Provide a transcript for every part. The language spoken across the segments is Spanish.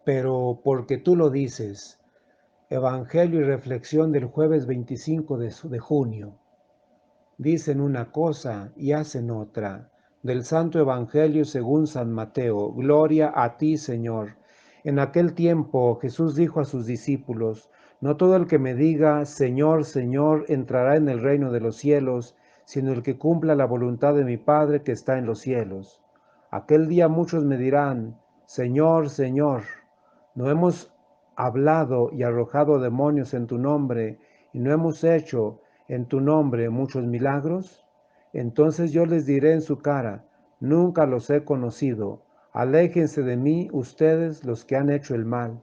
pero porque tú lo dices. Evangelio y reflexión del jueves 25 de junio. Dicen una cosa y hacen otra. Del Santo Evangelio según San Mateo. Gloria a ti, Señor. En aquel tiempo Jesús dijo a sus discípulos: No todo el que me diga, Señor, Señor, entrará en el reino de los cielos, sino el que cumpla la voluntad de mi Padre que está en los cielos. Aquel día muchos me dirán: Señor, Señor, ¿no hemos hablado y arrojado demonios en tu nombre, y no hemos hecho en tu nombre muchos milagros? Entonces yo les diré en su cara: Nunca los he conocido. Aléjense de mí ustedes los que han hecho el mal.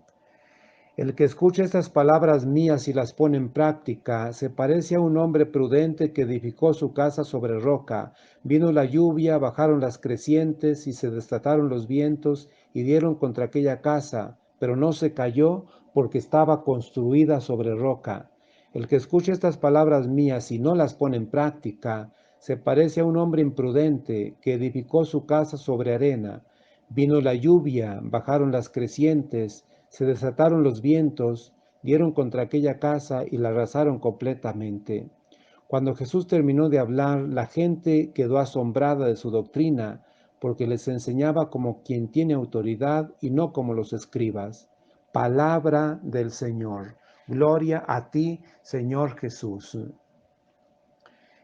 El que escucha estas palabras mías y las pone en práctica se parece a un hombre prudente que edificó su casa sobre roca. Vino la lluvia, bajaron las crecientes y se desataron los vientos y dieron contra aquella casa, pero no se cayó porque estaba construida sobre roca. El que escucha estas palabras mías y no las pone en práctica se parece a un hombre imprudente que edificó su casa sobre arena. Vino la lluvia, bajaron las crecientes, se desataron los vientos, dieron contra aquella casa y la arrasaron completamente. Cuando Jesús terminó de hablar, la gente quedó asombrada de su doctrina, porque les enseñaba como quien tiene autoridad y no como los escribas. Palabra del Señor. Gloria a ti, Señor Jesús.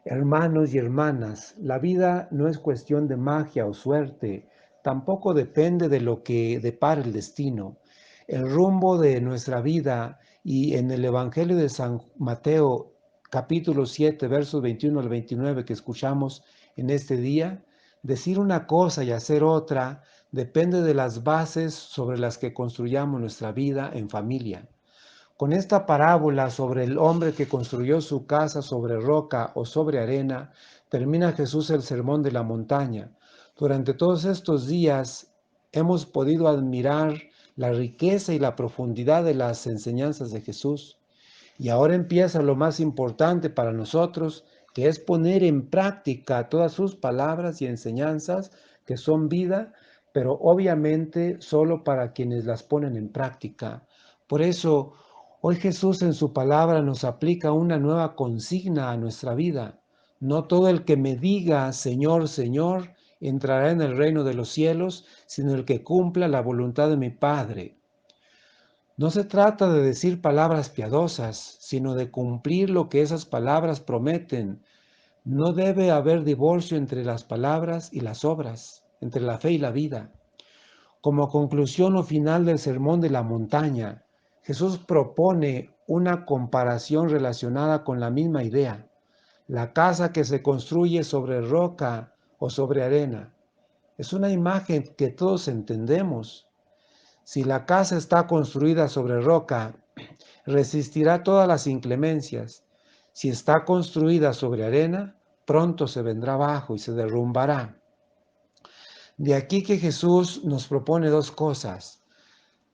Hermanos y hermanas, la vida no es cuestión de magia o suerte, tampoco depende de lo que depara el destino. El rumbo de nuestra vida, y en el Evangelio de San Mateo, capítulo 7, versos 21 al 29 que escuchamos en este día, decir una cosa y hacer otra depende de las bases sobre las que construyamos nuestra vida en familia. Con esta parábola sobre el hombre que construyó su casa sobre roca o sobre arena, termina Jesús el sermón de la montaña. Durante todos estos días hemos podido admirar la riqueza y la profundidad de las enseñanzas de Jesús. Y ahora empieza lo más importante para nosotros, que es poner en práctica todas sus palabras y enseñanzas que son vida, pero obviamente solo para quienes las ponen en práctica. Por eso, hoy Jesús en su palabra nos aplica una nueva consigna a nuestra vida. No todo el que me diga, Señor, Señor, entrará en el reino de los cielos, sino el que cumpla la voluntad de mi Padre. No se trata de decir palabras piadosas, sino de cumplir lo que esas palabras prometen. No debe haber divorcio entre las palabras y las obras, entre la fe y la vida. Como conclusión o final del Sermón de la Montaña, Jesús propone una comparación relacionada con la misma idea: la casa que se construye sobre roca o sobre arena. Es una imagen que todos entendemos. Si la casa está construida sobre roca, resistirá todas las inclemencias. Si está construida sobre arena, pronto se vendrá abajo y se derrumbará. De aquí que Jesús nos propone dos cosas.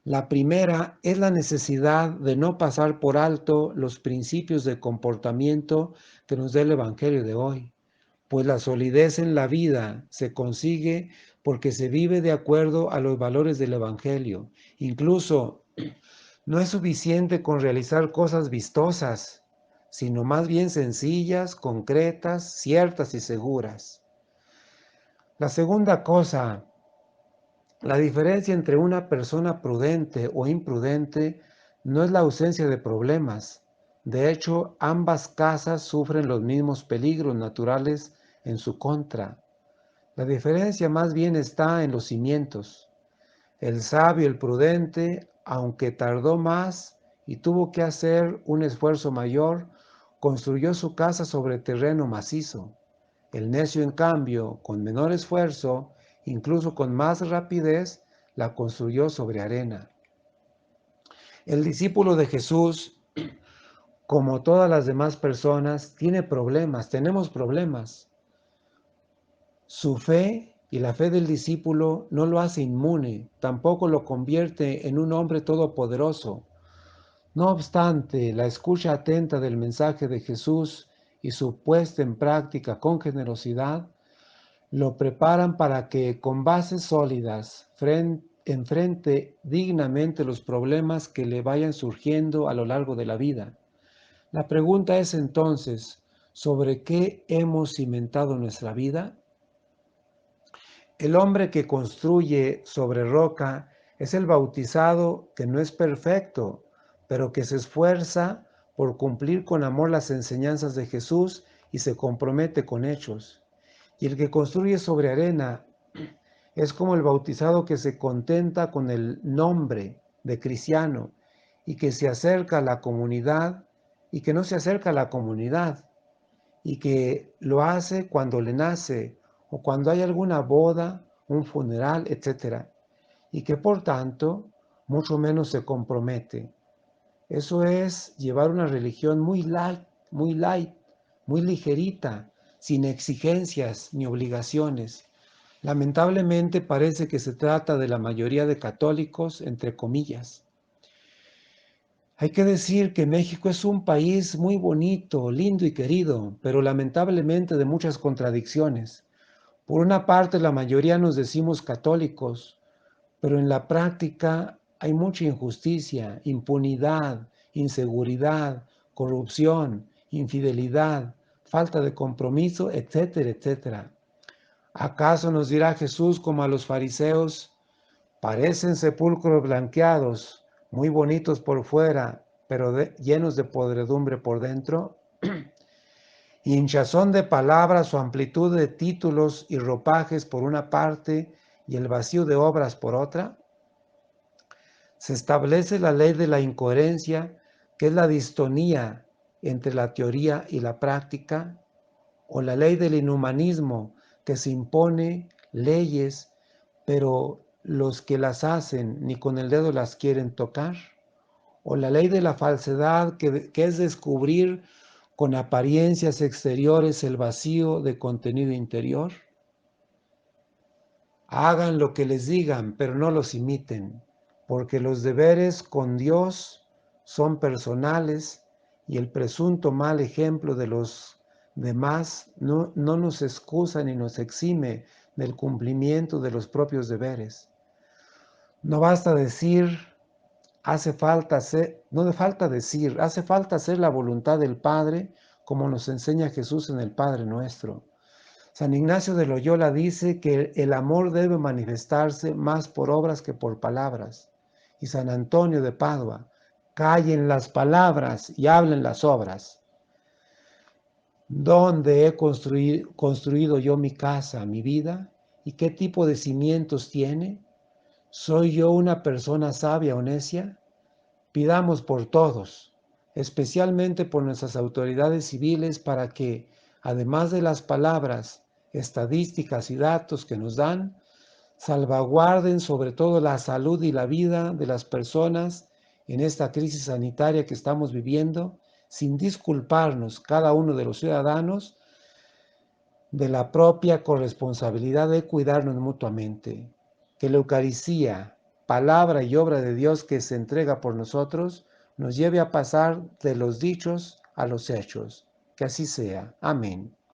La primera es la necesidad de no pasar por alto los principios de comportamiento que nos da el Evangelio de hoy, pues la solidez en la vida se consigue porque se vive de acuerdo a los valores del Evangelio. Incluso no es suficiente con realizar cosas vistosas, sino más bien sencillas, concretas, ciertas y seguras. La segunda cosa, la diferencia entre una persona prudente o imprudente no es la ausencia de problemas. De hecho, ambas casas sufren los mismos peligros naturales en su contra. La diferencia más bien está en los cimientos. El sabio, el prudente, aunque tardó más y tuvo que hacer un esfuerzo mayor, construyó su casa sobre terreno macizo. El necio, en cambio, con menor esfuerzo, incluso con más rapidez, la construyó sobre arena. El discípulo de Jesús, como todas las demás personas, tiene problemas, tenemos problemas. Su fe y la fe del discípulo no lo hace inmune, tampoco lo convierte en un hombre todopoderoso. No obstante, la escucha atenta del mensaje de Jesús y su puesta en práctica con generosidad lo preparan para que con bases sólidas enfrente dignamente los problemas que le vayan surgiendo a lo largo de la vida. La pregunta es entonces, ¿sobre qué hemos cimentado nuestra vida? El hombre que construye sobre roca es el bautizado que no es perfecto, pero que se esfuerza por cumplir con amor las enseñanzas de Jesús y se compromete con hechos. Y el que construye sobre arena es como el bautizado que se contenta con el nombre de cristiano y que se acerca a la comunidad y que no se acerca a la comunidad y que lo hace cuando le nace o cuando hay alguna boda, un funeral, etc. Y que por tanto mucho menos se compromete. Eso es llevar una religión muy light, muy ligerita, sin exigencias ni obligaciones. Lamentablemente parece que se trata de la mayoría de católicos, entre comillas. Hay que decir que México es un país muy bonito, lindo y querido, pero lamentablemente de muchas contradicciones. Por una parte, la mayoría nos decimos católicos, pero en la práctica hay mucha injusticia, impunidad, inseguridad, corrupción, infidelidad, falta de compromiso, etcétera, etcétera. ¿Acaso nos dirá Jesús como a los fariseos? Parecen sepulcros blanqueados, muy bonitos por fuera, pero llenos de podredumbre por dentro. Hinchazón de palabras o amplitud de títulos y ropajes por una parte y el vacío de obras por otra. Se establece la ley de la incoherencia, que es la distonía entre la teoría y la práctica, o la ley del inhumanismo, que se impone leyes, pero los que las hacen ni con el dedo las quieren tocar, o la ley de la falsedad, que es descubrir con apariencias exteriores el vacío de contenido interior. Hagan lo que les digan, pero no los imiten, porque los deberes con Dios son personales y el presunto mal ejemplo de los demás no nos excusa ni nos exime del cumplimiento de los propios deberes. No basta decir, hace falta hacer la voluntad del Padre, como nos enseña Jesús en el Padre Nuestro. San Ignacio de Loyola dice que el amor debe manifestarse más por obras que por palabras. Y San Antonio de Padua, callen las palabras y hablen las obras. ¿Dónde he construido yo mi casa, mi vida? ¿Y qué tipo de cimientos tiene? ¿Soy yo una persona sabia o necia? Pidamos por todos, especialmente por nuestras autoridades civiles, para que, además de las palabras, estadísticas y datos que nos dan, salvaguarden sobre todo la salud y la vida de las personas en esta crisis sanitaria que estamos viviendo, sin disculparnos cada uno de los ciudadanos de la propia corresponsabilidad de cuidarnos mutuamente. Que la Eucaristía, palabra y obra de Dios que se entrega por nosotros, nos lleve a pasar de los dichos a los hechos. Que así sea. Amén.